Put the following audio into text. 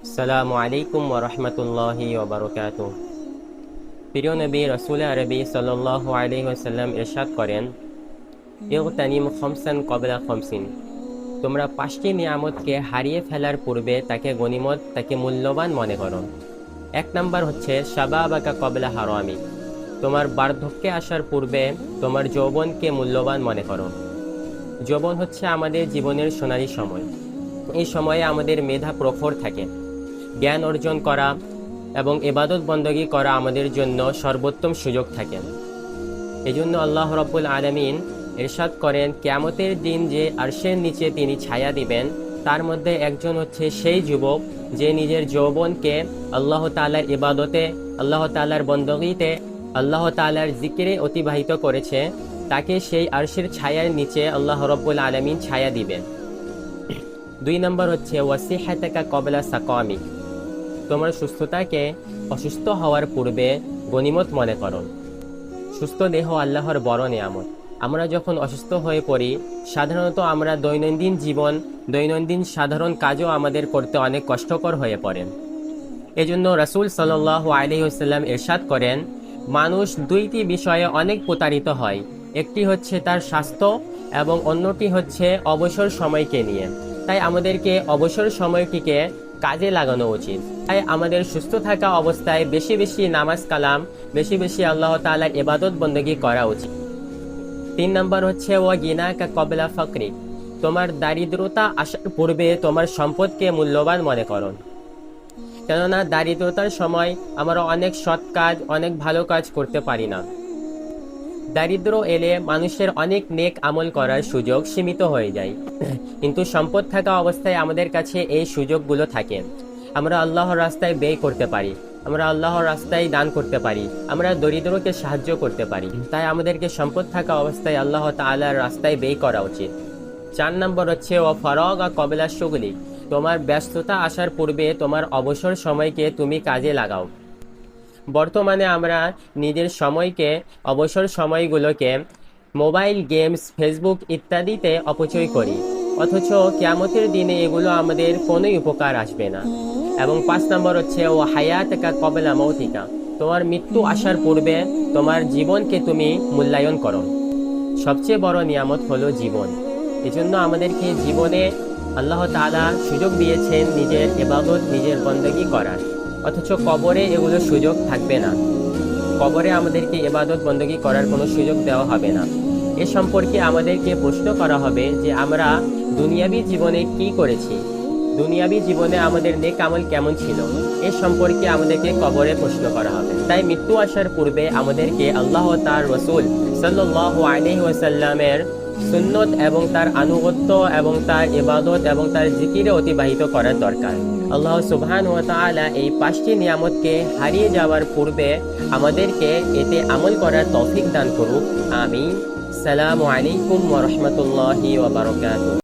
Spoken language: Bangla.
আসসালামু আলাইকুম ওয়া রাহমাতুল্লাহি ওয়া বারাকাতুহু। প্রিয় নবী রাসূল আরবি সাল্লাল্লাহু আলাইহি ওয়াসাল্লাম ইরশাদ করেন, ইগতানিম খামসান ক্বাবলা খামসিন। তোমরা পাঁচটি নিয়ামতকে হারিয়ে ফেলার পূর্বে তাকে গনিমত, তাকে মূল্যবান মনে করো। এক নাম্বার হচ্ছে শাবাবাকা ক্বাবলা হারামি। তোমার বার্ধক্যে আসার পূর্বে তোমার যৌবনকে মূল্যবান মনে করো। যৌবন হচ্ছে আমাদের জীবনের সোনালী সময়। এই সময়ে আমাদের মেধা প্রখর থাকে। জ্ঞান অর্জন করা এবং ইবাদত বন্দগি করা আমাদের জন্য সর্বোত্তম সুযোগ থাকে। এজন্য আল্লাহ রাব্বুল আলামিন ইরশাদ করেন, কিয়ামতের দিন যে আরশের নিচে তিনি ছায়া দিবেন, তার মধ্যে একজন হচ্ছে সেই যুবক যে নিজের যৌবনকে আল্লাহ তাআলার ইবাদতে, আল্লাহ তাআলার বন্দগিতে, আল্লাহ তাআলার জিকিরে অতিবাহিত করেছে। তাকে সেই আরশের ছায়ার নিচে আল্লাহ রাব্বুল আলামিন ছায়া দিবেন। দুই নম্বর হচ্ছে ওয়াসিহাতাকা ক্বাবলা সাকামিক। তোমার সুস্থতাকে অসুস্থ হওয়ার পূর্বে গনিমত মনে করো। সুস্থ দেহ আল্লাহর বড় নিয়ামত। আমরা যখন অসুস্থ হয়ে পড়ি, সাধারণত আমরা দৈনন্দিন সাধারণ কাজও আমাদের করতে অনেক কষ্টকর হয়ে পড়ে। এজন্য রাসূল সাল্লাল্লাহু আলাইহি ওয়াসাল্লাম ইরশাদ করেন, মানুষ দুইটি বিষয়ে অনেক প্রতারিত হয়। একটি হচ্ছে তার স্বাস্থ্য এবং অন্যটি হচ্ছে অবসর সময়কে নিয়ে। তাই আমাদেরকে অবসর সময়টিকে কাজে লাগানো উচিত। তাই আমাদের সুস্থ থাকা অবস্থায় বেশি বেশি নামাজ কালাম, বেশি বেশি আল্লাহ তাআলার ইবাদত বندگی করা উচিত। তিন নম্বর হচ্ছে ওয়া গিনাকা ক্বাবলা ফাকরি। তোমার দারিদ্রতা আসার পূর্বে তোমার সম্পদকে মূল্যবান মনে করো। কেননা দারিদ্রতার সময় আমরা অনেক সৎ কাজ, অনেক ভালো কাজ করতে পারি না। দারিদ্র এলে মানুষের অনেক নেক আমল করার সুযোগ সীমিত হয়ে যায়। কিন্তু সম্পদ থাকা অবস্থায় আমাদের কাছে এই সুযোগগুলো থাকে। আমরা আল্লাহর রাস্তায় ব্যয় করতে পারি, আমরা আল্লাহর রাস্তায় দান করতে পারি, আমরা দরিদ্রকে সাহায্য করতে পারি। তাই আমাদেরকে সম্পদ থাকা অবস্থায় আল্লাহ তাআলার রাস্তায় ব্যয় করা উচিত। চার নম্বর হচ্ছে ও ফারাগা ক্বাবলা শুগলি। তোমার ব্যস্ততা আসার পূর্বে তোমার অবসর সময়কে তুমি কাজে লাগাও। বর্তমানে আমরা নিজের সময়কে, অবসর সময়গুলোকে মোবাইল গেমস, ফেসবুক ইত্যাদিতে অপচয় করি, অথচ কিয়ামতের দিনে এগুলো আমাদের কোনোই উপকার আসবে না। এবং পাঁচ নম্বর হচ্ছে ও হায়াতাকা ক্বাবলা মাউতিকা। তোমার মৃত্যু আসার পূর্বে তোমার জীবনকে তুমি মূল্যায়ন করো। সবচেয়ে বড় নিয়ামত হলো জীবন। এজন্য আমাদেরকে জীবনে আল্লাহ তাআলা সুযোগ দিয়েছেন নিজের ইবাদত, নিজের বندگی করার, অথচ কবরে এগুলো সুযোগ থাকবে না। কবরে আমাদেরকে ইবাদত বندگی করার কোনো সুযোগ দেওয়া হবে না। এ সম্পর্কে আমাদেরকে প্রশ্ন করা হবে যে আমরা দুনিয়াবি জীবনে কি করেছি, দুনিয়াবি জীবনে আমাদের নেক আমল কেমন ছিল, এ সম্পর্কে আমাদেরকে কবরে প্রশ্ন করা হবে। তাই মৃত্যু আসার পূর্বে আমাদেরকে আল্লাহ তার রাসূল সাল্লাল্লাহু আলাইহি ওয়াসাল্লামের সুন্নত এবং তার আনুগত্য এবং তার ইবাদত এবং তার জিকিরে অতিবাহিত করার দরকার। আল্লাহ সুবহানাহু ওয়া তাআলা এই পাঁচটি নিয়ামতকে হারিয়ে যাওয়ার পূর্বে আমাদেরকে এতে আমল করার তৌফিক দান করুক। আমিন। আসসালামু আলাইকুম ওয়া রাহমাতুল্লাহি ওয়া বারাকাতুহু।